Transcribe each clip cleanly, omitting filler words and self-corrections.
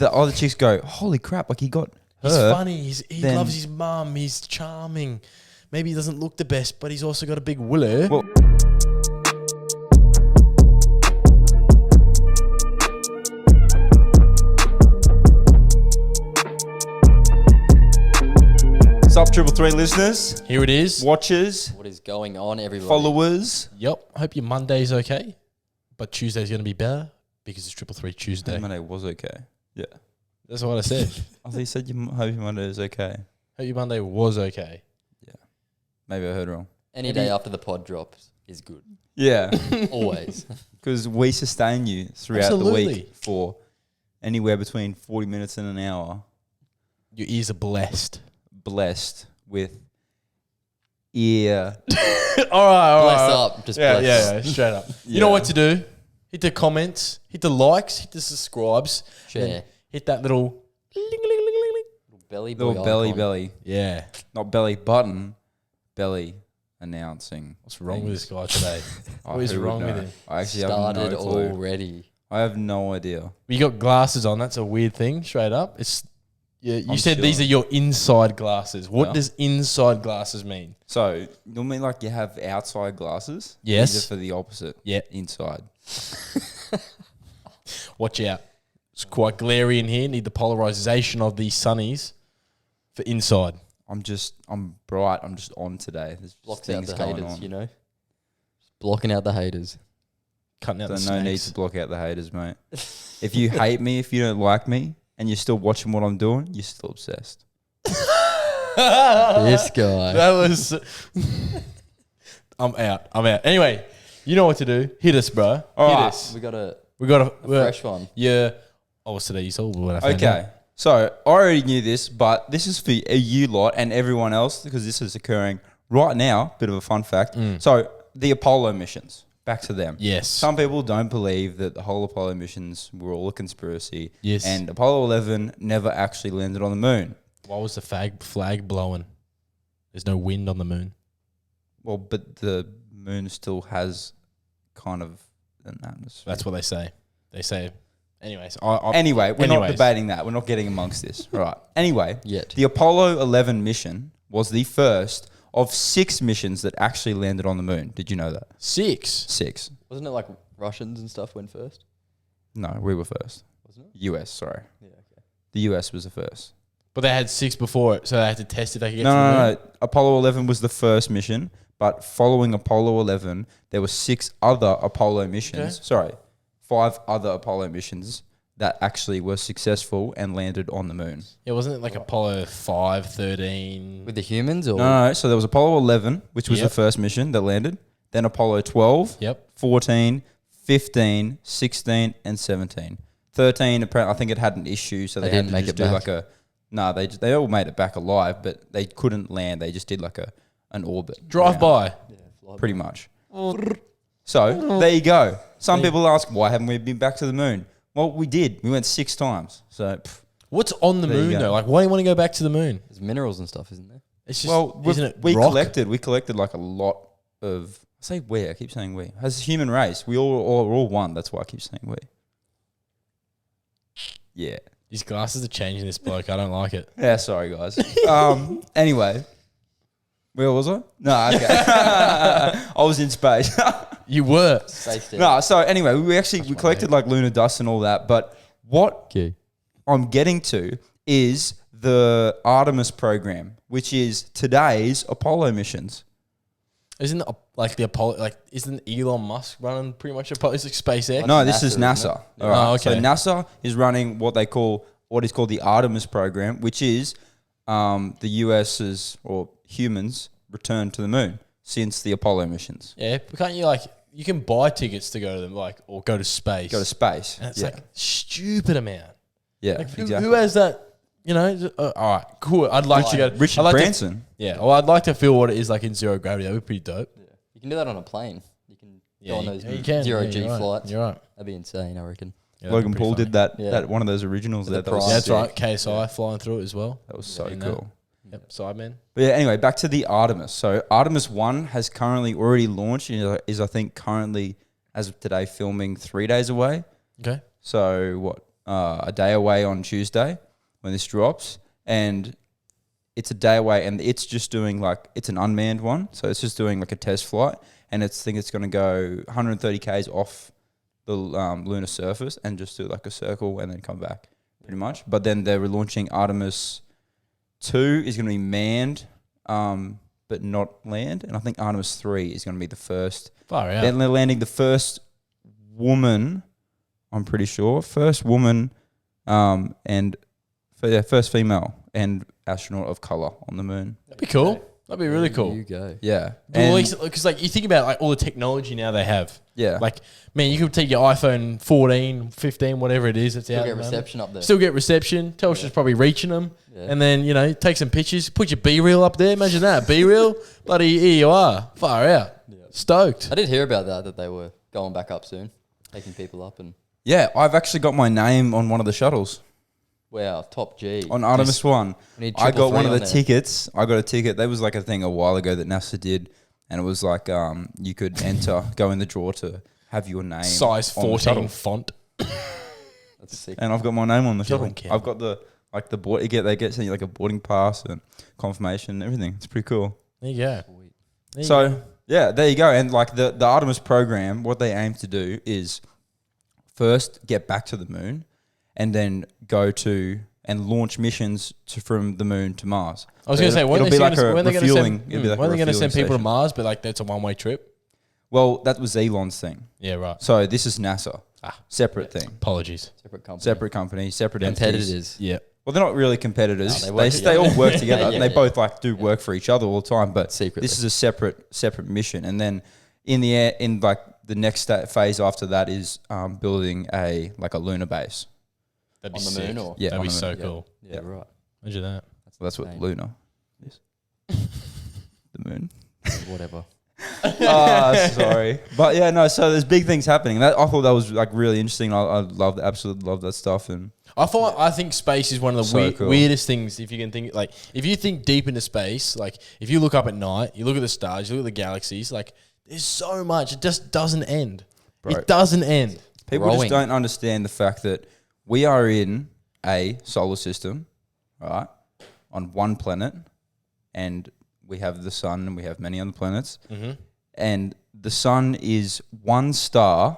the other chicks go, holy crap, like he got her. He's funny. He loves his mum. He's charming. Maybe he doesn't look the best, but he's also got a big willy. Well, what's up, 333 listeners? Here it is. Watchers. What is going on, everybody? Followers. Yep. Hope your Monday's okay, but Tuesday's going to be better because it's 333 Tuesday. Monday was okay. Yeah. That's what I said. I thought you said you hope your Monday is okay. Hope your Monday was okay. Yeah. Maybe I heard wrong. Any day after the pod drops is good. Yeah. Always. Because we sustain you throughout the week for anywhere between 40 minutes and an hour. Your ears are blessed. Blessed with ear. all right. Bless up. Just bless. Yeah, straight up. You know what to do. Hit the comments, hit the likes, hit the subscribes. Share. Hit that little Belly boy Little icon. belly. Yeah. Not belly button. Belly announcing. What's wrong with this guy today? Oh, What is who would wrong with know? him? I actually Started have no clue. already. I have no idea. You got glasses on. That's a weird thing, straight up. It's you I'm said sure. these are your inside glasses. What Yeah. does inside glasses mean? So, normally like you have outside glasses. Yes. These are for the opposite. Yeah. Inside. Watch out. It's quite glary in here. Need the polarization of these sunnies for inside. I'm bright. I'm just on today. There's just Blocks out things the going haters, on. you know? Just blocking out the haters. Cutting out So the no need snakes. to block out the haters, mate. If you hate me, if you don't like me, and you're still watching what I'm doing, you're still obsessed. This guy. That was... I'm out. Anyway, you know what to do. Hit us, bro. All Hit right. us. We got a We got a fresh one. Yeah. Oh, what's today's old when I found Okay. out. So I already knew this, but this is for you lot and everyone else because this is occurring right now. Bit of a fun fact. So the Apollo missions, back to them. Yes. Some people don't believe that the whole Apollo missions were all a conspiracy. Yes. And Apollo 11 never actually landed on the moon. Why was the flag blowing? There's no wind on the moon. Well, but the moon still has kind of an atmosphere. That's what they say. They say. Anyways, Anyway, we're not anyways. debating that. We're not getting amongst this. Right. Anyway, Yet. the Apollo 11 mission was the first of 6 missions that actually landed on the moon. Did you know that? 6. 6. Wasn't it like Russians and stuff went first? No, we were first. Wasn't it? US, sorry. Yeah, okay. The US was the first. But they had 6 before it, so they had to test if they could get to the moon. No. Apollo 11 was the first mission, but following Apollo 11, there were 6 other Apollo missions. Okay. Sorry, 5 other Apollo missions that actually were successful and landed on the moon. Yeah, wasn't it like Apollo 5, 13? With the humans or? No. So there was Apollo 11, which was Yep. the first mission that landed. Then Apollo 12, Yep. 14, 15, 16, and 17. 13, I think it had an issue, so They they had didn't to make just it do back. like a... No, they all made it back alive, but they couldn't land. They just did like an orbit. Drive around, by. Yeah, fly pretty much. So there you go. Some people ask, why haven't we been back to the moon? Well, we did. We went 6 times. So, What's on the There you moon, go. though? Like, why do you want to go back to the moon? There's minerals and stuff, isn't there? It's just, well, isn't it we rock? collected like a lot of... I say we. I keep saying we. As a human race, we all one. That's why I keep saying we. Yeah. These glasses are changing this bloke. I don't like it. Yeah, sorry guys. Anyway, where was I? No, okay. I was in space. You were. Safe there. No, so anyway, we collected like lunar dust and all that, but what Okay. I'm getting to is the Artemis program, which is today's Apollo missions. Isn't like the Apollo, like, isn't Elon Musk running pretty much Apollo? It's like SpaceX? No, this NASA, is isn't NASA. it? All right. Oh, okay. So NASA is running what is called the Artemis program, which is the US's or humans' return to the moon since the Apollo missions. Yeah, but can't you, like, you can buy tickets to go to them, like, or go to space. Go to space. And it's yeah. like stupid amount. Yeah, Like, exactly. who has that? You know, all right, cool. I'd like to go. Richard I'd like Branson. Yeah, well, I'd like to feel what it is like in zero gravity. That would be pretty dope. Yeah. You can do that on a plane. You can go on those you can. zero Yeah, G you're right. flights. You're right. That'd be insane, I reckon. Yeah, that'd Logan be pretty Paul funny. did that. Yeah. That one of those originals. With the That was prize. Yeah, that's sick. right. KSI flying through it as well. That was so Seen that. cool. Yep, Sideman. But yeah, anyway, back to the Artemis. So Artemis 1 has currently already launched and is I think currently, as of today, filming 3 days away. Okay. So what? a day away on Tuesday when this drops, and it's a day away, and it's just doing it's an unmanned one, so it's just doing like a test flight, and it's going to go 130 k's off the lunar surface and just do like a circle and then come back, pretty much. But then they're launching Artemis 2 is going to be manned, but not land, and I think Artemis 3 is going to be the first. Far out. Then they're landing the first woman, I'm pretty sure, first woman, and first female and astronaut of color on the moon. That'd be cool. That'd be really cool. There you go. Yeah, Because you think about all the technology now they have. Yeah. Man, you could take your iPhone 14, 15, whatever it is. It's Still out. get reception up there. Still get reception. Telstra's probably reaching them. Yeah. And then, take some pictures. Put your B-reel up there. Imagine that. B-reel. Bloody here you are. Far out. Yeah. Stoked. I did hear about that they were going back up soon, taking people up and... Yeah, I've actually got my name on one of the shuttles. Wow, top G. On Artemis 1. We need I got one of the there. tickets. I got a ticket. There was like a thing a while ago that NASA did, and it was like you could go in the drawer to have your name. Size on the 14 shuttle. font. That's sick. And I've got my name on the shuttle. Don't care. I've got the board. They get sent you like a boarding pass and confirmation and everything. It's pretty cool. There you go. There you So go. yeah, there you go. And like the Artemis program, what they aim to do is first get back to the moon, and then go to and launch missions from the moon to Mars. I was going to say, when are they going to send people to station. Mars, but like that's a one-way trip? Well, that was Elon's thing. Yeah, right. So this is NASA. Separate thing. Apologies. Separate company. Separate company, separate entities. Competitors. Yeah. Well, they're not really competitors. No, they all work together. Yeah, They yeah. both do work for each other all the time. But Secretly. this is a separate mission. And then in the next phase after that is building a lunar base. That'd be On the sick. moon or? Yeah, That'd on be the so moon. cool. Yeah, right. Imagine that. So that's what insane. lunar is. The moon. Whatever. Sorry. But yeah, no, so there's big things happening. I thought that was really interesting. I absolutely love that stuff. And I think space is one of the So cool. weirdest things. If you can think, if you think deep into space, if you look up at night, you look at the stars, you look at the galaxies, there's so much. It just doesn't end. Bro. It doesn't end. people just Growing. don't understand the fact that we are in a solar system, right, on one planet, and we have the sun and we have many other planets. Mm-hmm. And the sun is one star,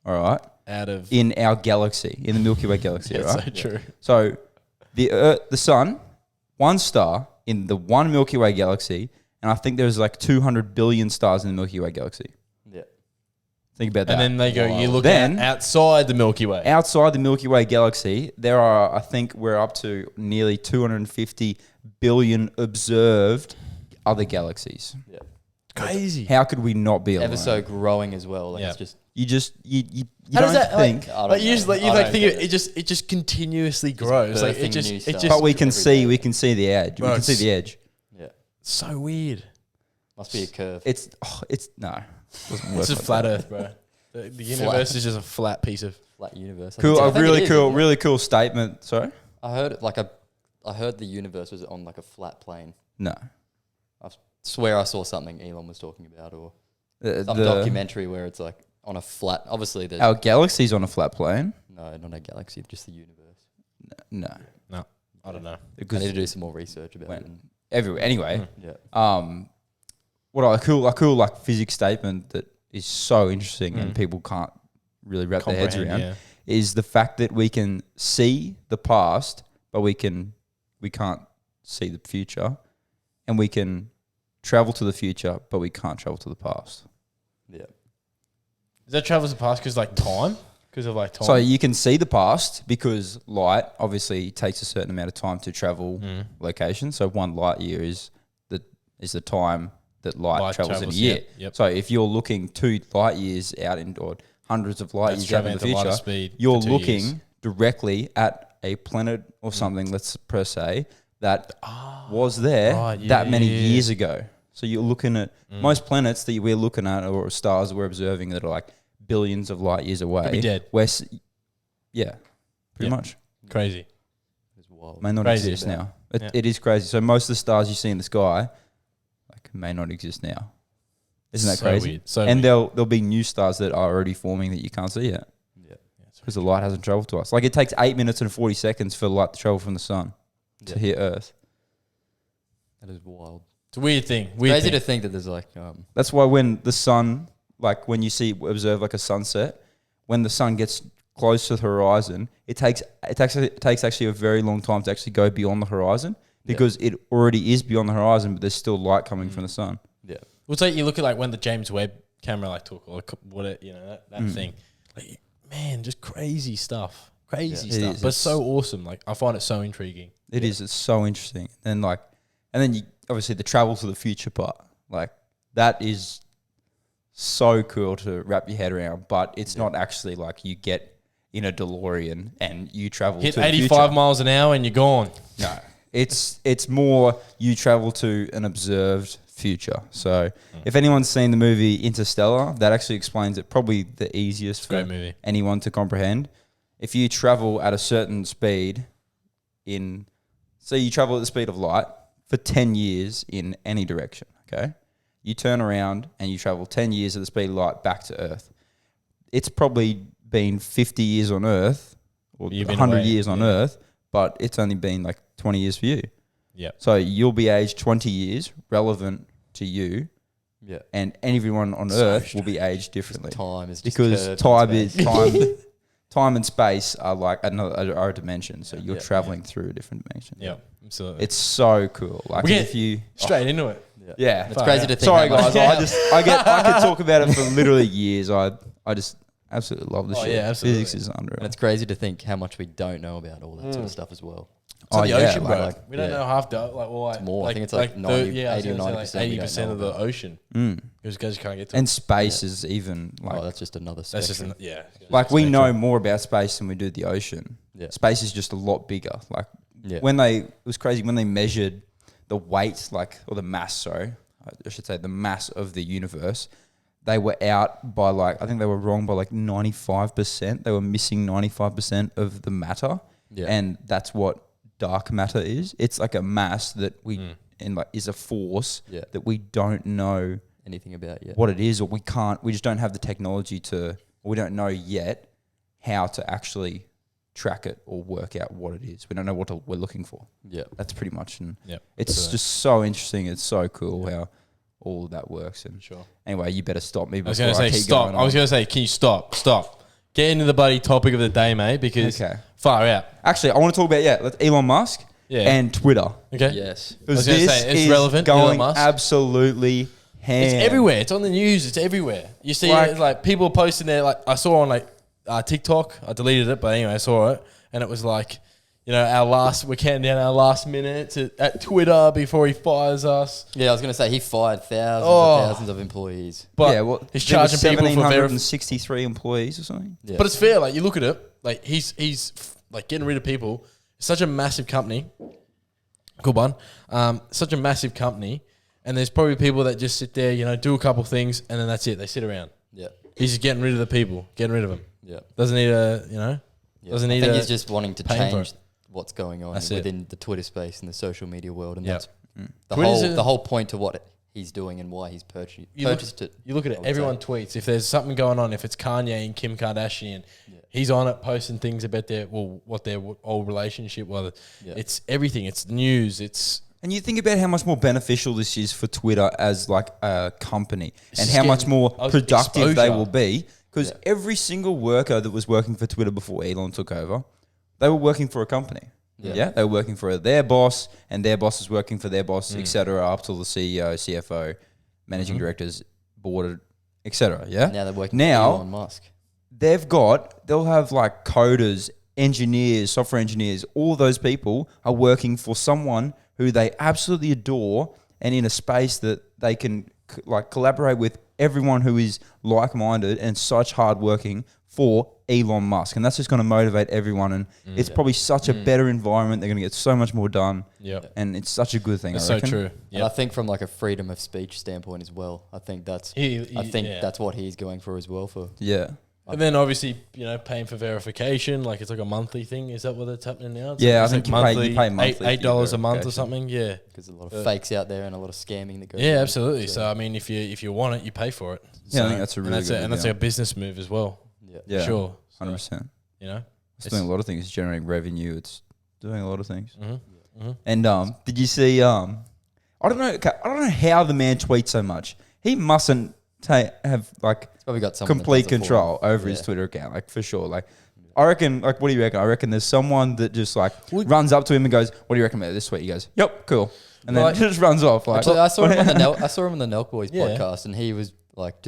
all right, Out of in our galaxy, in the Milky Way galaxy, yeah, right? so true. So the sun, one star in the one Milky Way galaxy, and I think there's 200 billion stars in the Milky Way galaxy. Yeah. Think about that. And then they go, you look Then- outside the Milky Way. Outside the Milky Way galaxy, there are, I think we're up to nearly 250 billion observed other galaxies. Yeah. Crazy. How could we not be alone? Ever so growing as well. Yeah. It's just... You How don't does that think. I don't Like you know. just like you I like don't think get it just continuously grows. Like birthing new stuff. but we can every see day. the edge. Bro, we can see the edge. Yeah. so weird. Must be a curve. It's no. Doesn't work It's a like flat that. Earth, bro. The universe is just a flat piece of. Flat universe. I Cool. think A it is, really isn't it? really cool statement. Sorry. I heard I heard the universe was on a flat plane. No. I swear I saw something Elon was talking about, or some The- documentary where it's on a flat. Obviously, there's Our galaxy's on a flat plane. no, not a galaxy, just the universe. No. No, I don't know. I Because need to do some more research about it. when, everywhere. Anyway, Yeah. what a cool physics statement that is so interesting and people can't really wrap their heads around Yeah. is the fact that we can see the past, but we can't see the future, and we can travel to the future, but we can't travel to the past. Yeah. Is that travels the past because time? Because of time. So you can see the past because light obviously takes a certain amount of time to travel locations. So 1 light year is the time that light travels in a year. Yep. So if you're looking 2 light years out or hundreds of light That's years out in the travelling at the light of future, speed you're for 2 looking years. directly at a planet or something, let's per se, that was there right, that many yeah. years ago. So you're looking at most planets that we're looking at, or stars that we're observing, that are billions of light years away. Could be dead. Yeah, pretty Yeah. much. Crazy. It's wild. May not Crazy. exist now. Yeah. It is crazy. So most of the stars you see in the sky may not exist now. Isn't that So crazy? weird. So And weird. there'll be new stars that are already forming that you can't see yet. Yeah. because the light hasn't traveled to us. Like it takes 8 minutes and 40 seconds for the light to travel from the sun to hit Earth. That is wild. It's a weird thing. Crazy to think that there's like That's why when the sun, like when you observe like a sunset, when the sun gets close to the horizon, it takes actually a very long time to actually go beyond the horizon because it already is beyond the horizon, but there's still light coming from the sun. Yeah. Well, so you look at like when the James Webb camera like took, or what that thing, like man, just crazy stuff, stuff, but so awesome. Like I find it so intriguing. It is. It's so interesting, and then you obviously the travel to the future part, like that is so cool to wrap your head around. But it's not actually like you get in a DeLorean and you travel hit to 85 miles an hour and you're gone. No, it's more you travel to an observed future. So if anyone's seen the movie Interstellar, that actually explains it probably the easiest for anyone to comprehend. If you travel at a certain speed so you travel at the speed of light for 10 years in any direction, okay? You turn around and you travel 10 years at the speed of light back to Earth. It's probably been 50 years on Earth or 100 years on Earth, but it's only been like 20 years for you. Yeah. So you'll be aged 20 years, relevant to you. Yeah. And everyone on Earth will be aged differently. Time is just because time and space are like are a dimension. So you're traveling through a different dimension. Yeah, absolutely. It's so cool. Like if you straight into it. Yeah. It's crazy to think. Sorry guys, I could talk about it for literally years. I just absolutely love the shit. Yeah, absolutely. Physics is unreal. And it's crazy to think how much we don't know about all that sort of stuff as well. It's the ocean, bro. Like, we don't know half the it's more. I think it's like 90, 80 or 90% of the ocean. Because guys can't get to and space is even like that's just another spectrum. That's just like we know more about space than we do the ocean. Yeah. Space is just a lot bigger. Like it was crazy when they measured the weight, or the mass, sorry, I should say the mass of the universe. They were out by I think they were wrong by 95%. They were missing 95% of the matter. Yeah. And that's what dark matter is. It's like a mass that is a force that we don't know anything about yet. What it is, or we just don't have the technology we don't know yet how to actually track it or work out what it is. We don't know what we're looking for. Yeah. That's pretty much. And it's just so interesting. It's so cool how all of that works. And anyway, you better stop me before I keep going on. I was going to say, can you stop? Get into the bloody topic of the day, mate, because far out. Actually, I want to talk about, Elon Musk and Twitter. Okay. Yes. I was going to say, it's relevant. Going Elon Musk. Absolutely ham. It's everywhere. It's on the news. It's everywhere. You see people posting there, I saw on TikTok. I deleted it, but anyway, I saw it. And it was we're counting down our last minute at Twitter before he fires us. Yeah, I was going to say he fired thousands of employees. But he's charging people for 1,763 employees or something. Yeah. But it's fair. You look at it. He's getting rid of people. It's such a massive company. Good one. Such a massive company, and there's probably people that just sit there, do a couple things, and then that's it. They sit around. Yeah. He's just getting rid of the people. Getting rid of them. Yeah. Doesn't need Doesn't need. I think he's just wanting to change what's going on That's within the Twitter space and the social media world, and that's the the whole point to what he's doing and why he's purchased it. You look at it. Everyone tweets if there's something going on. If it's Kanye and Kim Kardashian, he's on it posting things about their old relationship. It's everything. It's news. And you think about how much more beneficial this is for Twitter as a company, and how much more productive they will be. Because every single worker that was working for Twitter before Elon took over, they were working for a company. Yeah. They were working for their boss, and their boss is working for their boss, etc., up to the CEO, CFO, managing directors, board, etc. Yeah. Now they're working for Elon Musk. They'll have coders, engineers, software engineers. All those people are working for someone who they absolutely adore, and in a space that they can collaborate with everyone who is like-minded and such hardworking for Elon Musk. And that's just going to motivate everyone. And it's probably such a better environment. They're going to get so much more done. Yep. And it's such a good thing. It's I reckon. so true. Yep. And I think from a freedom of speech standpoint as well, I think that's that's what he's going for as well. Yeah. And then obviously, paying for verification, it's a monthly thing. Is that what that's happening now? I think you pay monthly. $8 a month or something. Yeah, because there's a lot of fakes out there and a lot of scamming that goes. Yeah, absolutely. So I mean, if you want it, you pay for it. Yeah, I think that's a really good and that's a business move as well. Yeah, sure, 100%. You know, it's doing a lot of things. It's generating revenue. It's doing a lot of things. Mm-hmm. And did you see? I don't know. I don't know how the man tweets so much. He mustn't have like probably got someone complete control over his Twitter account, like for sure. Like, I reckon. Like, what do you reckon? I reckon there's someone that just like runs up to him and goes, "What do you reckon about this tweet?" He goes, "Yep, cool," and then just runs off. Like, I saw him on the Nelk Boys podcast, and he was like,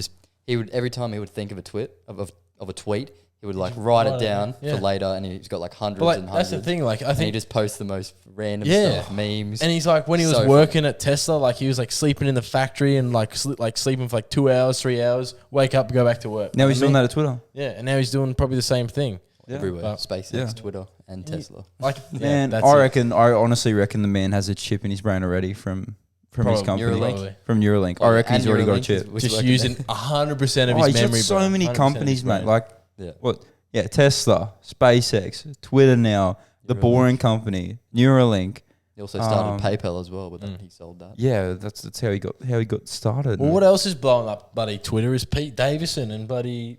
he would every time he would think of a tweet of a tweet. He would like write it down for later, and he's got like hundreds and hundreds. That's the thing. Like, I think he just posts the most random stuff, memes. And he's like, when he was working at Tesla, like he was like sleeping in the factory and like sleeping for like 2 hours, 3 hours, wake up, and go back to work. Now he's doing that at Twitter. Yeah, and now he's doing probably the same thing everywhere. SpaceX, Twitter, and Tesla. Like, man, I honestly reckon the man has a chip in his brain already from his company, from Neuralink. I reckon he's already got a chip. Just using 100% of his memory. He's got so many companies, mate. Like what? Yeah, Tesla, SpaceX, Twitter now, the Boring Company, Neuralink. He also started PayPal as well, but then he sold that. Yeah, that's how he got started. Well, what else is blowing up, buddy? Twitter is Pete Davidson and buddy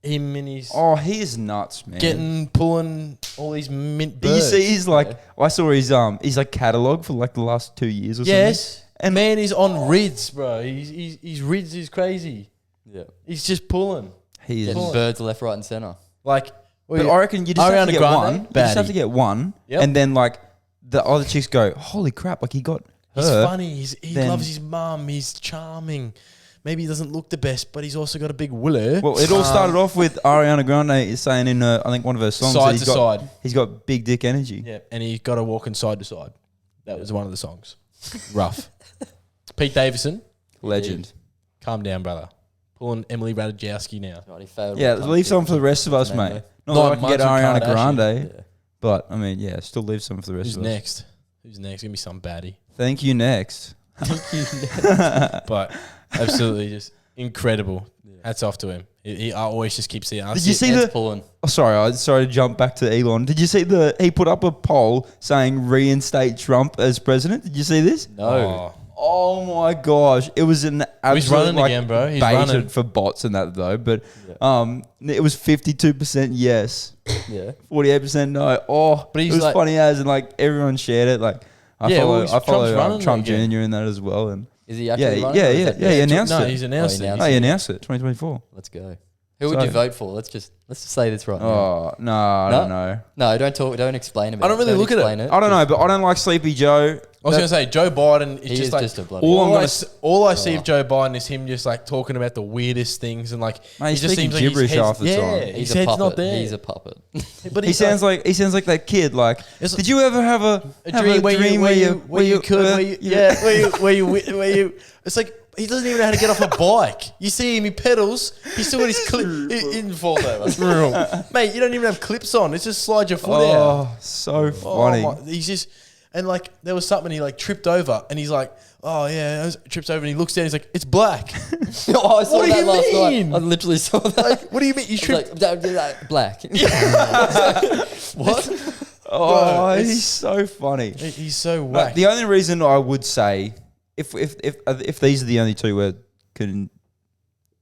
him and his. Oh, he is nuts, man. Pulling all these mint birds. Did you see his I saw his like catalog for like the last 2 years or something. Yes, and man, he's on rids, bro. He's rids is crazy. Yeah, he's just pulling. He's getting birds left, right, and center. Like, but I reckon you just have to get one. You just have to get one, and then like the other chicks go, "Holy crap!" Like he got her. He's funny. He loves his mum. He's charming. Maybe he doesn't look the best, but he's also got a big willy. Well, it all started off with Ariana Grande is saying in I think one of her songs side to side. He's got big dick energy. Yeah, and he got to walk in side to side. That was one of the songs. Rough. Pete Davidson, legend. Calm down, brother. Pulling Emily Ratajkowski now. Yeah, leave some for the rest of us, mate. Not that I can get Ariana Grande, but I mean, still leave some for the rest of us. Who's next? Give me some baddie. Thank you, next. But absolutely just incredible. Hats off to him. I always just keep seeing. Did you see the? Oh, sorry to jump back to Elon. Did you see he put up a poll saying reinstate Trump as president? Did you see this? No. Oh my gosh! It was an absolute he's running again, bro. He's baited running for bots and that though. But it was 52% yes, 48% no. Oh, but it was funny as and like everyone shared it. Like I follow Trump Jr. in that as well. And is he actually running? Yeah. He announced it. No, he's announced it. He announced it. 2024. Let's go. Who would you vote for? Let's just say this right now. Oh no, I don't know. No, don't explain it. I don't really look at it. I don't know, but I don't like Sleepy Joe. I was going to say Joe Biden is just like just a bloody all I see of Joe Biden is him just like talking about the weirdest things and like he just seems like gibberish half the time. His head's not there. He's a puppet. But he sounds like that kid. Like, did you ever have a dream where you It's like he doesn't even know how to get off a bike. You see him, he pedals. He's still got his clip. He didn't fall over. Mate, you don't even have clips on. It's just slide your foot out. Oh, so funny. He's just... And like there was something he like tripped over and he's like, oh yeah, I trips over and he looks down and he's like, it's black. I saw that last night. I literally saw that. Like, what do you mean? You tripped? Like, black. What? Oh, he's so funny. He's so whack. The only reason I would say, if these are the only two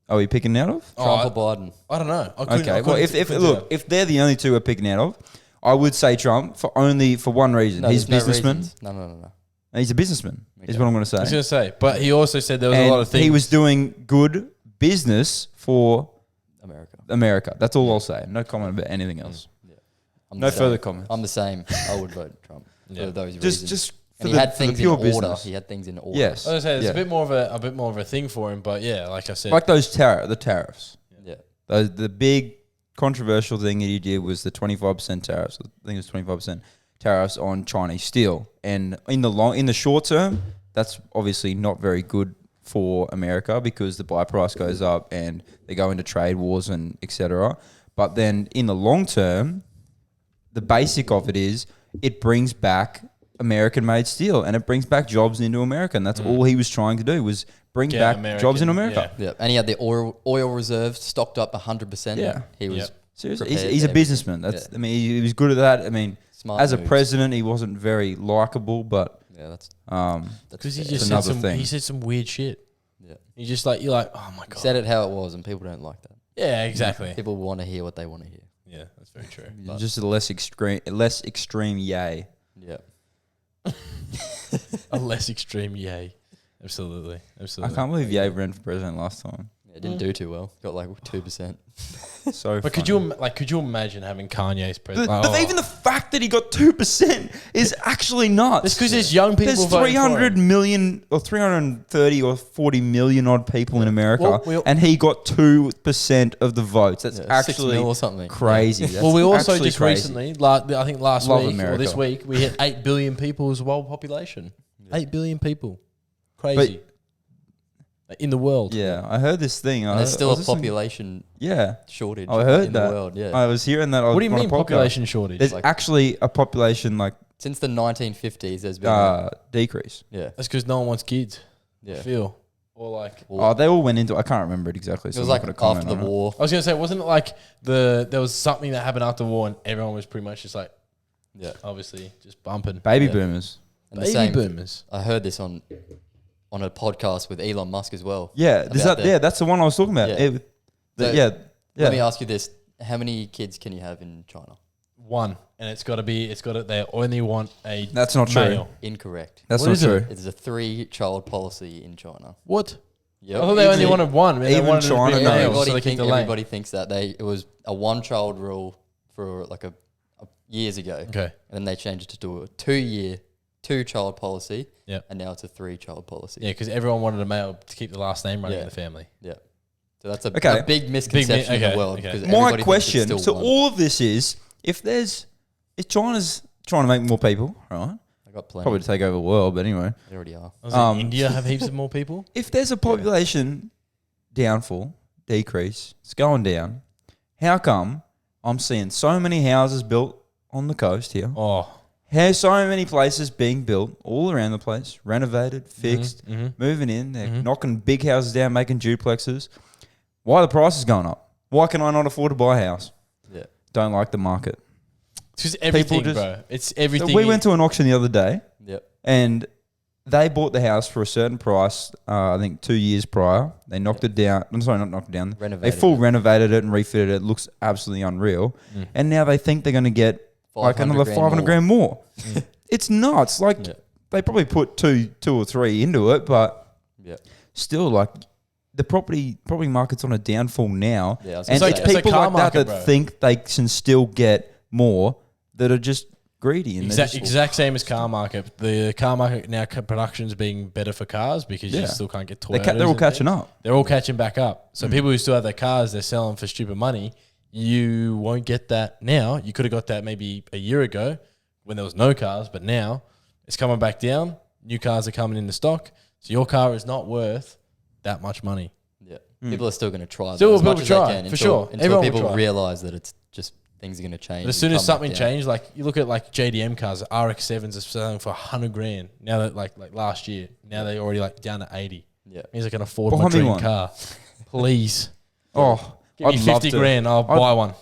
are we picking out of? Trump or Biden? I don't know. Well, if they're the only two we're picking out of, I would say Trump for one reason. No, he's a businessman. No. He's a businessman, is what I'm going to say. I was going to say, but he also said there was a lot of things. He was doing good business for America. That's all I'll say. No comment about anything else. Yeah. No further comments. I'm the same. I would vote Trump for those reasons. Just and he had things in order. He had things in order. Yes. I was going to say, it's a bit more of a thing for him, but yeah, like I said. Like those the tariffs. Yeah. The big controversial thing that he did was the 25% tariffs. I think it was 25% tariffs on Chinese steel. And in the short term, that's obviously not very good for America because the buy price goes up and they go into trade wars and etc. But then in the long term, the basic of it is it brings back American-made steel and it brings back jobs into America. And that's all he was trying to do was bring back jobs in America. Yeah. And he had the oil reserves stocked up 100%. Yeah. He was seriously. He's a businessman. I mean, he was good at that. I mean, smart as moves. A president, he wasn't very likable, but that's because he just said some weird shit. Yeah. He just like you're like, oh my god. He said it how it was, and people don't like that. Yeah, exactly. People want to hear what they want to hear. Yeah, that's very true. Just a less extreme yay. Yeah. A less extreme yay. Absolutely. I can't believe Ye ran for president last time. Yeah, it didn't do too well. Got like 2%. So, but could you imagine having Kanye's president? Even the fact that he got 2% is actually nuts. It's because there's young people. There's 300 million or 330 or 40 million odd people in America, and he got 2% of the votes. That's actually or something. crazy. Well, we also just recently, I think last Love week America. or this week, we hit 8 billion people as world population. 8 billion people. Crazy. In the world. Yeah, I heard this thing. And there's still a population shortage I heard in that. the world. Yeah. I was hearing that. What do you mean population shortage? There's actually a population since the 1950s there's been decrease. Yeah. That's because no one wants kids. Yeah. I feel. Or they all went into I can't remember it exactly. So it was like after the war. I was going to say, wasn't it like there was something that happened after the war and everyone was pretty much just like, obviously just bumping. Baby boomers. And Baby boomers. I heard this on a podcast with Elon Musk as well. Yeah, that's the one I was talking about. Yeah. Let me ask you this: how many kids can you have in China? 1, and they only want a. That's not male. true. Incorrect. That's what not is true. it? It's a 3-child policy in China. What? Yep. I thought they only wanted 1. They even wanted China to be knows. male, so they keep Everybody thinks that it was a 1-child rule for like a years ago. Okay. And then they changed it to a 2-year 2-child policy. Yeah. And now it's a 3-child policy. Yeah, because everyone wanted a male to keep the last name running in the family. Yeah. So that's a big misconception in the world. Okay. Because My question, so all of this is, if China's trying to make more people, right? I got plenty. Probably to take over the world, but anyway. They already are. India have heaps of more people? If there's a population decrease, it's going down, how come I'm seeing so many houses built on the coast here? Oh. There's so many places being built all around the place, renovated, fixed, moving in. They're knocking big houses down, making duplexes. Why are the prices going up? Why can I not afford to buy a house? Yeah. Don't like the market. It's just everything, bro. It's everything. So we went to an auction the other day, and they bought the house for a certain price, I think 2 years prior. They knocked it down. I'm sorry, not knocked it down. Renovated it and refitted it. It looks absolutely unreal. And now they think they're going to get like another 500 grand more. It's nuts. Like they probably put two or three into it, but still, like the property market's on a downfall now. Yeah, and it's people like that think they can still get more that are just greedy. And exact same as car market. The car market now production's being better for cars because you still can't get Toyotas. They're all catching up. They're all catching back up. So people who still have their cars, they're selling for stupid money. You won't get that now. You could have got that maybe a year ago when there was no cars, but now it's coming back down. New cars are coming into stock. So your car is not worth that much money. Yeah. People are still going to try still as much as they can for until, sure. Until people realize that it's just things are going to change. But as soon as something changed, like you look at like JDM cars, RX-7s are selling for 100 grand. Now that like last year, now they're already like down to 80. Yeah. Means I can afford my dream car. Please. Give me 50 grand, I'll buy one.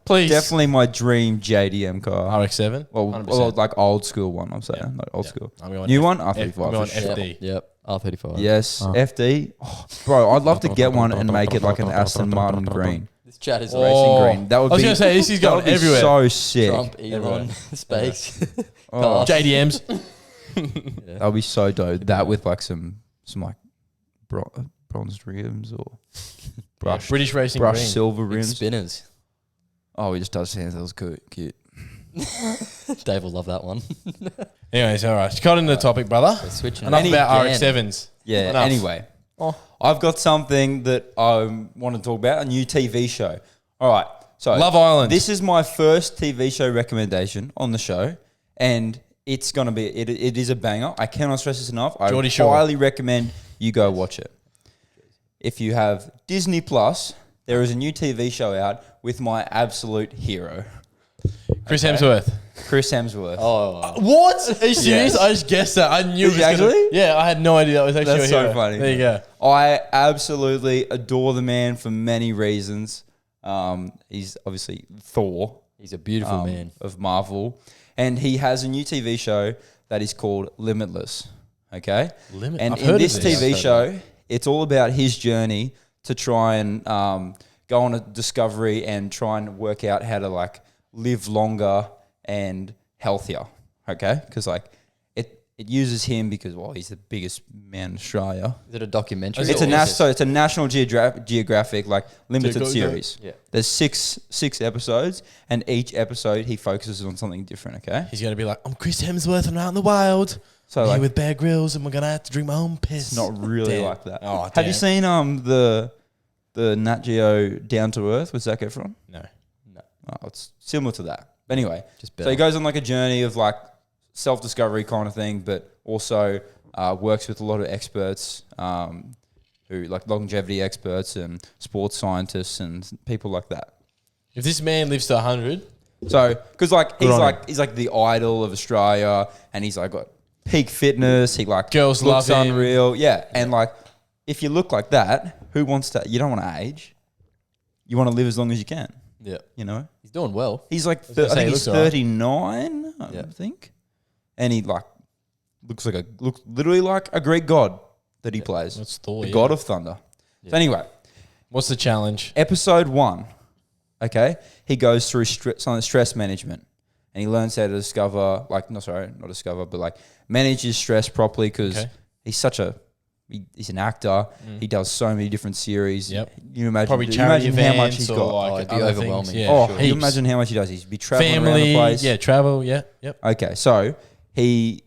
Please. Definitely my dream JDM car. RX-7? Well, like old school one, I'm saying. Like old school. New one? R35. I'm going FD. Yep. R35. Yes. FD. Oh, bro, I'd love to get one and make it like an Aston Martin green. This chat is racing green. That would be. I was going to say, this is going everywhere. So sick. Trump, Elon, space. JDMs. That would be so dope. That with like some like bronze rims or British racing brushed green. silver rims. Spinners. Oh, he just does hands. That was cute. Dave will love that one. Anyways, all right. Cut into the topic, brother. Switching Enough about RX-7s. Yeah, Enough. Anyway. I've got something that I want to talk about, a new TV show. All right. So Love Island. This is my first TV show recommendation on the show, and it's going to be, it is a banger. I cannot stress this enough. I highly recommend you go watch it. If you have Disney Plus, there is a new TV show out with my absolute hero. Chris Hemsworth. Oh. What? Are you serious? I just guessed that. I knew it was actually? Yeah, I had no idea that was actually That's a hero. so funny. There you go. I absolutely adore the man for many reasons. He's obviously Thor. He's a beautiful man. Of Marvel. And he has a new TV show that is called Limitless. Okay? And in this TV show, it's all about his journey to try and go on a discovery and try and work out how to like live longer and healthier. Okay, because like it uses him because he's the biggest man in Australia. Is it a documentary? It's a National Geographic like limited series. Yeah. There's six episodes, and each episode he focuses on something different. Okay. He's gonna be like, I'm Chris Hemsworth and I'm out in the wild. So I'm here with Bear Grylls, and we're gonna have to drink my own piss. It's not really like that. Oh, have you seen the Nat Geo Down to Earth with Zac Efron? No. Oh, it's similar to that. But anyway, so he goes on like a journey of like self-discovery kind of thing, but also works with a lot of experts who like longevity experts and sports scientists and people like that. If this man lives to 100, so because he's like the idol of Australia, and he's like got peak fitness. He like girls looks love him. unreal, yeah. And like if you look like that, who wants to? You don't want to age. You want to live as long as you can. Yeah, you know he's doing well. He's like I think he's 39, I think. And he like looks literally like a Greek god that he plays. That's Thor, the god of thunder. Yeah. So anyway, what's the challenge? Episode 1. Okay, he goes through stress management, and he learns how to discover manage his stress properly because he's he's an actor. He's done so many different series. Yep. You imagine probably charity how much he's got. It'd be overwhelming. Yeah, you imagine how much he does. He's be traveling family, around the place. Yeah, travel. Yeah, yep. Okay, so the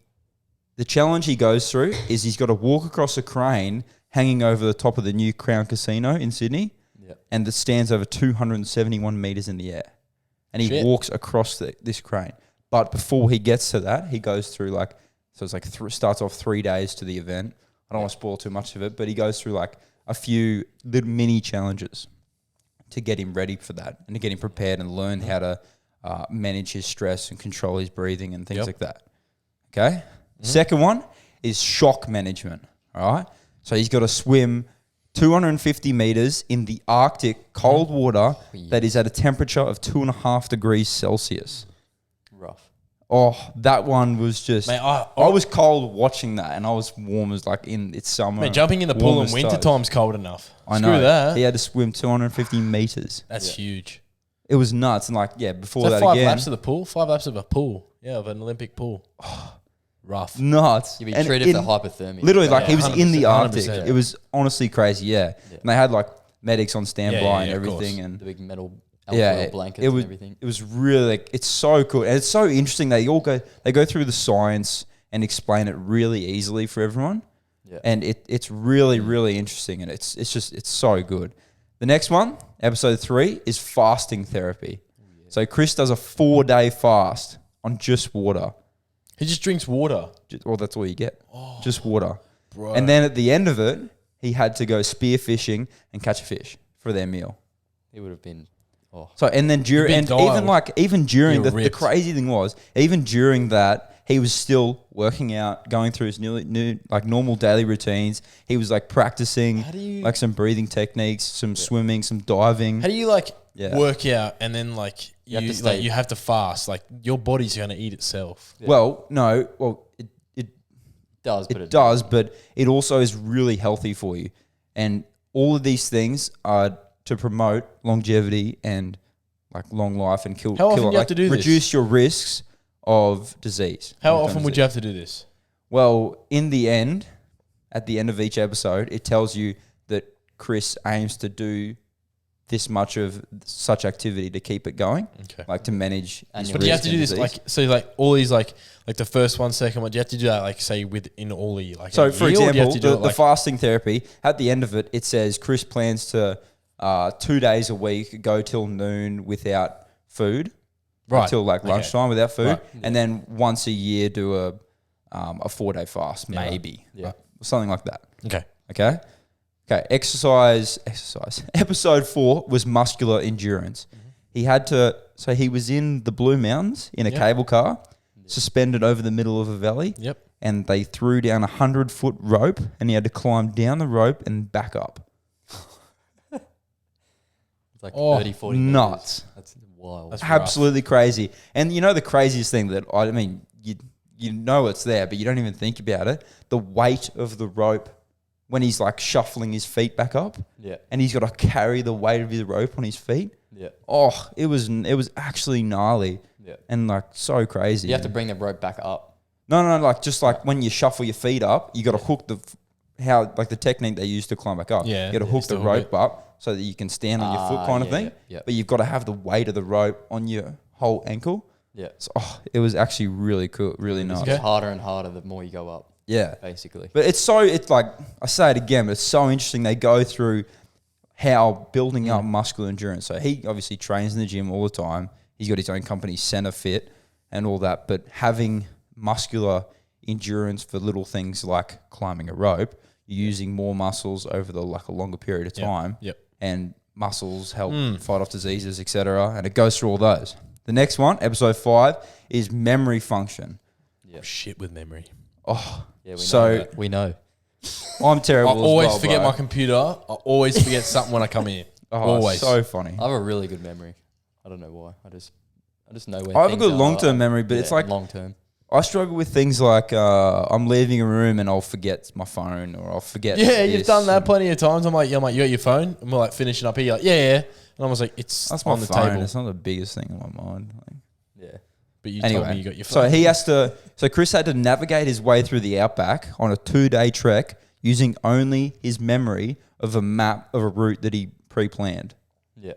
challenge he goes through is he's got to walk across a crane hanging over the top of the new Crown Casino in Sydney, and it stands over 271 meters in the air, and he walks across this crane. But before he gets to that, he goes through it's like starts off 3 days to the event. I don't want to spoil too much of it, but he goes through like a few little mini challenges to get him ready for that and to get him prepared and learn how to manage his stress and control his breathing and things like that. Okay. Mm-hmm. Second one is shock management. All right. So he's got to swim 250 meters in the Arctic cold water that is at a temperature of 2.5 degrees Celsius. Rough. Oh, that one was just... Mate, I was cold watching that, and I was warm as it's summer. Mate, jumping in the pool in winter time's cold enough. I know. Screw that. He had to swim 250 meters. That's huge. It was nuts. And before that 5 again... laps of the pool? 5 laps of a pool. Yeah, of an Olympic pool. Rough. Nuts. You'd be treated for hypothermia. Literally, he was in the Arctic. 100%. It was honestly crazy, yeah. And they had medics on standby and everything. And the big metal alfoil blankets and everything. It was really, it's so cool. And it's so interesting. They go through the science and explain it really easily for everyone. Yeah. And it's really, really interesting. And it's so good. The next one, episode 3, is fasting therapy. Yeah. So Chris does a 4-day fast on just water. He just drinks water. That's all you get. Just water. Bro. And then at the end of it, he had to go spear fishing and catch a fish for their meal. He would have been... Oh. So and then during the crazy thing was even during that he was still working out, going through his new normal daily routines. He was practicing some breathing techniques, some swimming, some diving. How do you work out and then you have to fast? Your body's going to eat itself. Yeah. Well, no, it does, but it also is really healthy for you. And all of these things are to promote longevity and long life and How often do you have to do this? Reduce your risks of disease. How often would you have to do this? Well, at the end of each episode, it tells you that Chris aims to do this much of such activity to keep it going, to manage. But do you have to do this all these the first 1 second one? Do you have to do that say within all the So for example, the fasting therapy at the end of it, it says Chris plans to 2 days a week go till noon without food, right? Till lunchtime without food, and then once a year do a 4-day fast, maybe, something like that. Okay. Exercise. Episode 4 was muscular endurance. Mm-hmm. He was in the Blue Mountains in a cable car, suspended over the middle of a valley. Yep. And they threw down 100-foot rope, and he had to climb down the rope and back up. It's 30, 40 nuts. Meters. That's wild. That's absolutely crazy. And the craziest thing that you know it's there, but you don't even think about it. The weight of the rope when he's like shuffling his feet back up. Yeah. And he's got to carry the weight of his rope on his feet. Yeah. Oh, it was actually gnarly. Yeah. And like so crazy. You have to bring the rope back up. No, like just like when you shuffle your feet up, you got to hook the technique they use to climb back up. Yeah. You got to hook the rope up so that you can stand on your foot kind of thing. Yeah. But you've got to have the weight of the rope on your whole ankle. Yeah. So, it was actually really cool, really nice. It gets harder and harder the more you go up. Yeah. Basically. But it's like, I say it again, but it's so interesting. They go through how building up muscular endurance. So he obviously trains in the gym all the time. He's got his own company, Center Fit, and all that. But having muscular endurance for little things like climbing a rope, you're using more muscles over a longer period of time. Yep. And muscles help fight off diseases, etc. And it goes through all those. The next one, episode 5, is memory function. Yeah. Shit with memory. Oh, yeah, we know. I'm terrible. I always as well, forget bro. my computer. I always forget something when I come here. Always. So funny. I have a really good memory. I don't know why. I just know where I have a things good are. long-term memory, but it's like long term. I struggle with things like I'm leaving a room and I'll forget my phone or I'll forget. Yeah, you've this done that and- plenty of times. I'm like, you got your phone? And we're like finishing up here. You're like, yeah. And I was like, it's That's my on the phone. table. It's not the biggest thing in my mind. Like, Yeah. But you anyway, told me you got your phone. so he has to. So Chris had to navigate his way through the outback on a 2-day trek using only his memory of a map of a route that he pre-planned. Yeah.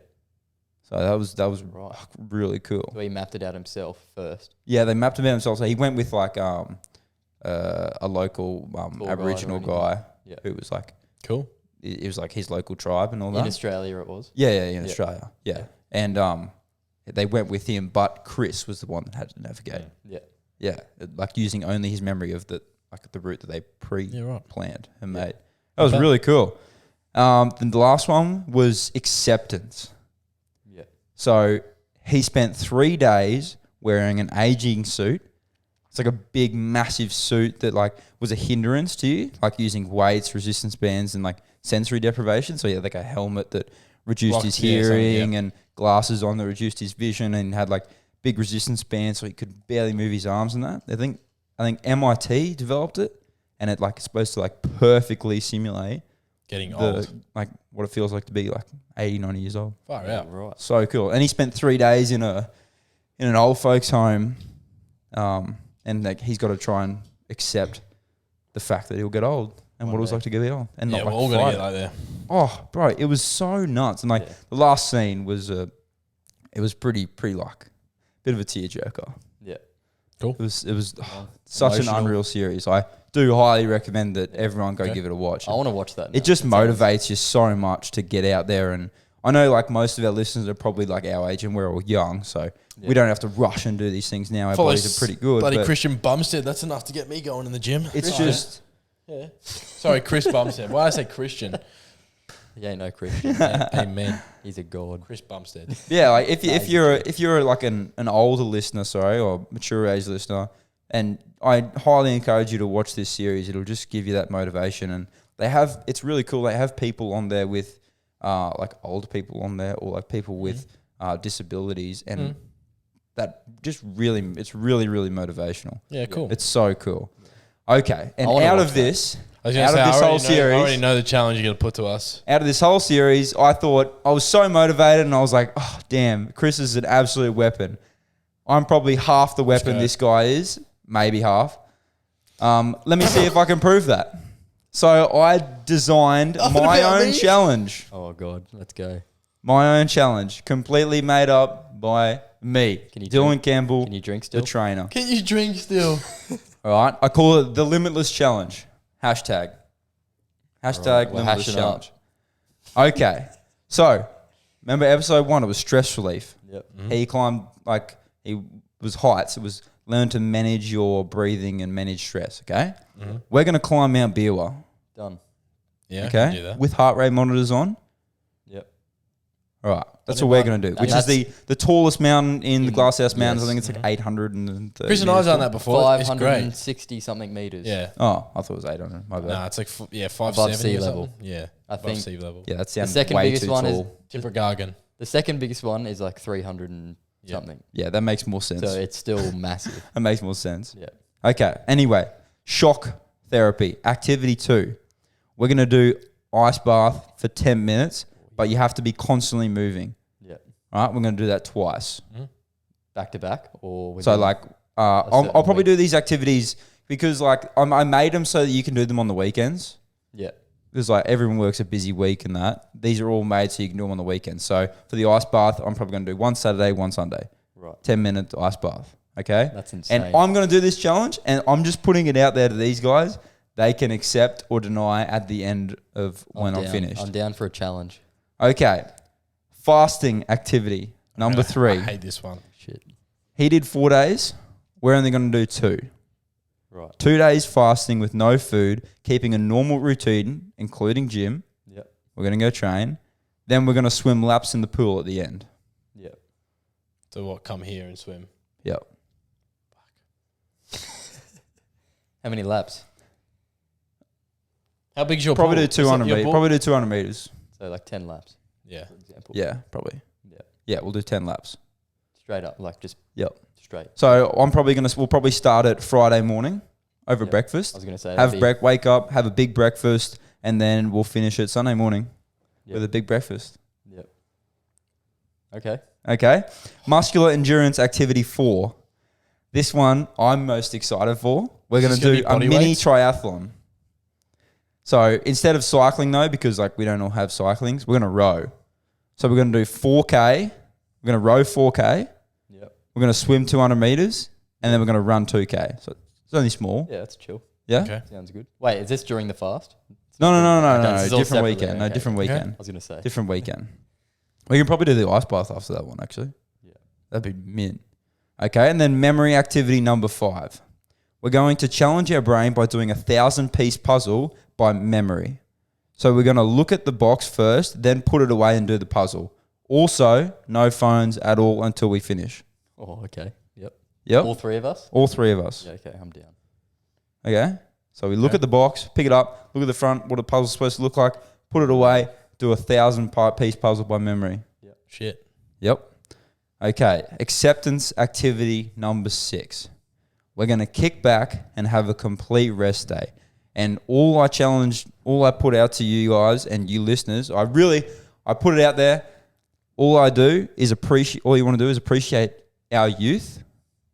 So that was Right. really cool. So he mapped it out himself first. Yeah, they mapped him out themselves. So he went with like a local Tour Aboriginal guide guy Yeah. who was like Cool. it was like his local tribe and all In that. Australia it was. Yeah, in Yeah. Australia. Yeah. And they went with him, but Chris was the one that had to navigate. Yeah. Yeah, like using only his memory of the route that they planned and made. That was Okay. really cool. Then the last one was acceptance. Yeah. So he spent 3 days wearing an aging suit. It's like a big, massive suit that like was a hindrance to you, like using weights, resistance bands, and like sensory deprivation. So he had like a helmet that reduced his hearing and glasses on that reduced his vision, and had like big resistance bands so he could barely move his arms and that. I think MIT developed it, and it like is supposed to like perfectly simulate Getting old. like what it feels like to be like 80, 90 years old. Far Yeah, out. right. So cool. And he spent 3 days in an old folks home, and like he's got to try and accept the fact that he'll get old and what it was like to get old and Yeah, not we're like all going to fight get it. like there. Oh, bro, it was so nuts. And like the last scene was it was pretty like bit of a tearjerker. Yeah. Cool. It was such Emotional. an unreal series. I do highly recommend that everyone go give it a watch. I want to watch that now. It just motivates you so much to get out there. And I know like most of our listeners are probably like our age and we're all young, so we don't have to rush and do these things now. Our bodies are pretty good. Bloody but Christian Bumstead. That's enough to get me going in the gym. it's just Yeah. Sorry, Chris Bumstead. Why did I say Christian? He ain't no Christian. Amen. He's a god. Chris Bumstead. yeah. Like if you're like an older listener, or mature age listener, and I highly encourage you to watch this series. It'll just give you that motivation, and it's really cool. They have people on there with like older people on there, or like people with disabilities, and that just it's really motivational. Yeah, cool. It's so cool. Okay, and wanna out watch of this, I was gonna out say, of this I whole already know- series, I already know the challenge you're going to put to us. out of this whole series, I thought I was so motivated, and I was like, "Oh, damn! Chris is an absolute weapon. I'm probably half the weapon this guy is, maybe half. Let me see if I can prove that." So I designed my own challenge. Oh god, let's go. My own challenge, completely made up by me, Can you Dylan drink? Campbell, Can you drink the still? trainer. Can you drink still? All right, I call it the Limitless Challenge. Hashtag Right, we're Limitless hashing Challenge. Okay, so remember episode 1? It was stress relief. Yep. He climbed he was heights. It was learn to manage your breathing and manage stress. Okay, we're gonna climb Mount Biwa. Done. Yeah, I can do Okay, that. with heart rate monitors on. Yep. All right, that's Don't what we're even- going to do, which and is the tallest mountain in the Glasshouse Mountains. I yes. think it's like 830. Chris and I've done that before. It's great. 560 something meters. Yeah. Oh, I thought it was 800. My bad. Nah, it's like 570 Above sea or level. something. Yeah, I above think- sea level. Yeah, that sounds second way biggest too one is- tall. Tippergargan. The second biggest one is like 300 and Yeah. something. Yeah, that makes more sense. So it's still massive. That makes more sense. Yeah. Okay. Anyway, shock therapy, activity 2. We're going to do ice bath for 10 minutes, but you have to be constantly moving. Yeah. All right, we're going to do that twice. Back to back, or so like I'll probably do these activities because like I made them so that you can do them on the weekends. Yeah. Because like everyone works a busy week and that. These are all made so you can do them on the weekends. So for the ice bath, I'm probably going to do one Saturday, one Sunday. Right. 10-minute ice bath. Okay? That's insane. And I'm going to do this challenge and I'm just putting it out there to these guys. They can accept or deny at the end of when I'm finished. I'm down for a challenge. Okay. Fasting activity. Number 3. I hate this one. Shit. He did 4 days. We're only going to do 2. Right. 2 days fasting with no food, keeping a normal routine, including gym. Yep. We're going to go train. Then we're going to swim laps in the pool at the end. Yep. So what? Come here and swim. Yep. How many laps? How big is your Probably pool? do 200 meters. Probably do 200 meters. So like 10 laps. Yeah. For example. Yeah, probably. Yeah. Yeah, we'll do 10 laps. Straight up, like just straight. So we'll probably start it Friday morning over breakfast. I was gonna say wake up, have a big breakfast, and then we'll finish it Sunday morning with a big breakfast. Yep. Okay. Okay. Muscular endurance activity 4. This one I'm most excited for. We're going to do a mini triathlon. So instead of cycling though, because like we don't all have cyclings, we're going to row. So we're going to do 4K. We're going to row 4K. Yep. We're going to swim 200 meters, and then we're going to run 2K. So it's only small. Yeah, that's chill. Yeah. Okay. Sounds good. Wait, is this during the fast? No. This is all Different separately, weekend. No, okay. different weekend. I was gonna say. Different weekend. We can probably do the ice bath after that one, actually. Yeah. That'd be mint. Okay, and then memory activity number 5. We're going to challenge our brain by doing a 1,000-piece puzzle by memory. So we're going to look at the box first, then put it away and do the puzzle. Also, no phones at all until we finish. Oh, okay. Yep. Yep. All 3 of us? All 3 of us. Yeah, okay, I'm down. Okay? So we look at the box, pick it up, look at the front, what a puzzle's supposed to look like, put it away, do a 1,000-piece puzzle by memory. Yep. Shit. Yep. Okay. Acceptance activity number 6. We're going to kick back and have a complete rest day. And all I put out to you guys and you listeners, I put it out there. All you want to do is appreciate our youth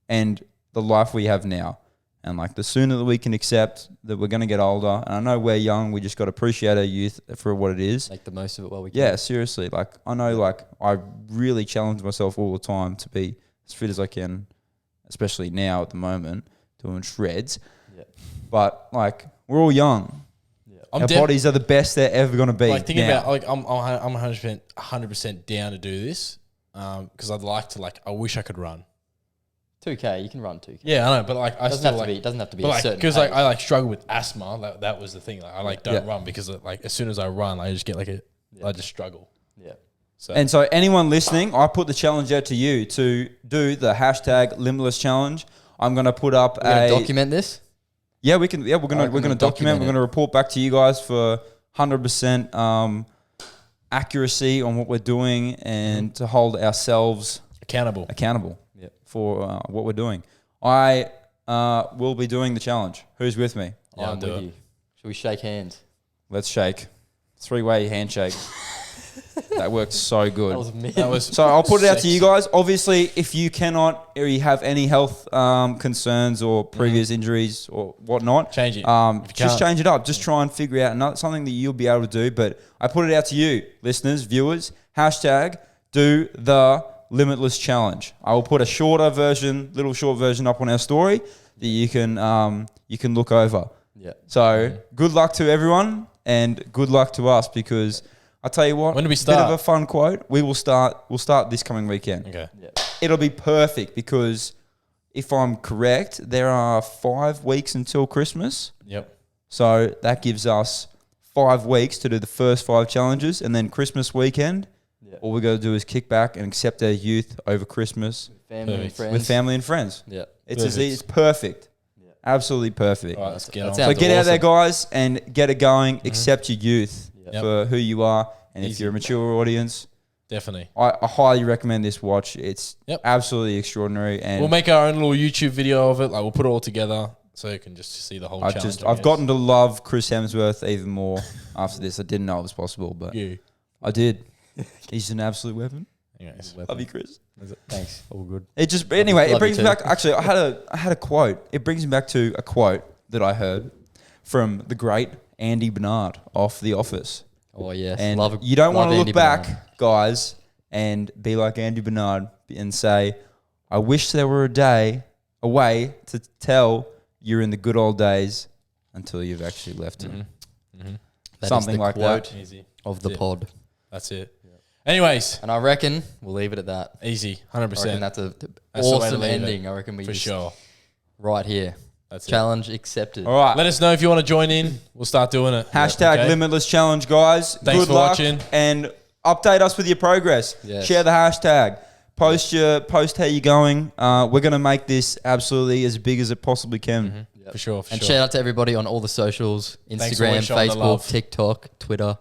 and the life we have now. And like the sooner that we can accept that we're going to get older, and I know we're young, we just got to appreciate our youth for what it is. Make the most of it while we can. Yeah, seriously. Like I know, like I really challenge myself all the time to be as fit as I can, especially now at the moment, doing shreds. Yeah. But like we're all young. Yeah. Our bodies are the best they're ever going to be. Like thinking now. about like I'm 100% down to do this because I'd like to I wish I could run. 2K, you can run 2K. Yeah, I know, but like I doesn't still have to like be. Doesn't have to be but a like certain. because pace. I struggle with asthma. That was the thing. Like I don't Yeah. run because like as soon as I run, I just get I just struggle. Yeah. So And so anyone listening, I put the challenge out to you to do the hashtag Limitless Challenge. I'm going to put up We're gonna document this. Yeah, we can. Yeah, we're gonna document. We're gonna report back to you guys for 100% accuracy on what we're doing and to hold ourselves accountable. Yeah. For what we're doing. I will be doing the challenge. Who's with me? Yeah, I'm with you. Should we shake hands? Let's shake. 3-way handshake. That worked so good. That was me. So I'll put it out to you guys. Obviously, if you cannot or you have any health concerns or previous injuries or whatnot, Change it. Just change it up. Just try and figure out something that you'll be able to do. But I put it out to you, listeners, viewers. Hashtag do the Limitless Challenge. I will put a short version up on our story that you can look over. Yeah. So good luck to everyone and good luck to us because I tell you what, when do we start? Bit of a fun quote. We'll start this coming weekend. Okay. Yeah. It'll be perfect because if I'm correct, there are 5 weeks until Christmas. Yep. So that gives us 5 weeks to do the first 5 challenges and then Christmas weekend. Yeah. All we got to do is kick back and accept our youth over Christmas Family and friends. with family and friends. Yeah. It's perfect. Yeah. Absolutely perfect. All right, let's get on. So get out there, awesome. guys, and get it going. Accept your youth Yep. for who you are. And if Easy. you're a mature audience, Definitely. I highly recommend this watch. It's Yep. absolutely extraordinary. And We'll make our own little YouTube video of it. Like we'll put it all together. So you can just see the whole challenge. I've gotten to love Chris Hemsworth even more after this. I didn't know it was possible, but I did. He's an absolute weapon. Anyways, love you, Chris. Thanks. All good. It just anyway. It brings me back. Actually, I had a quote. It brings me back to a quote that I heard from the great Andy Bernard off The Office. Oh yes, And you don't want to look back, guys, and be like Andy Bernard and say, "I wish there were a way to tell you're in the good old days until you've actually left them." Something like that. Easy. Of the pod. That's it. Anyways, and I reckon we'll leave it at that. Easy, 100%. I reckon that's an awesome ending. I reckon we for sure. Right here. That's challenge accepted. All right. Let us know if you want to join in. We'll start doing it. Hashtag Limitless Challenge, guys. Thanks for watching. And update us with your progress. Yes. Share the hashtag. Post how you're going. We're going to make this absolutely as big as it possibly can. For sure. And shout out to everybody on all the socials. Instagram, Facebook, TikTok, Twitter.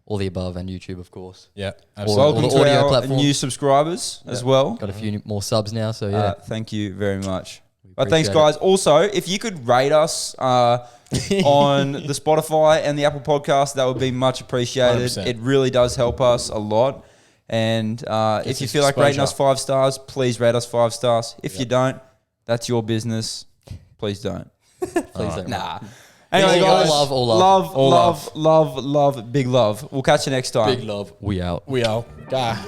All the above, and YouTube, of course. Yeah, absolutely. Welcome to our new subscribers as well. Got a few more subs now, so yeah. Thank you very much. Thanks, guys. Also, if you could rate us on the Spotify and the Apple Podcast, that would be much appreciated. 100%. It really does help us a lot. And if you feel like rating us 5 stars, please rate us 5 stars. If you don't, that's your business. Please don't. Please don't. Nah. Anyway, guys, love, big love. We'll catch you next time. Big love. We out. Gah.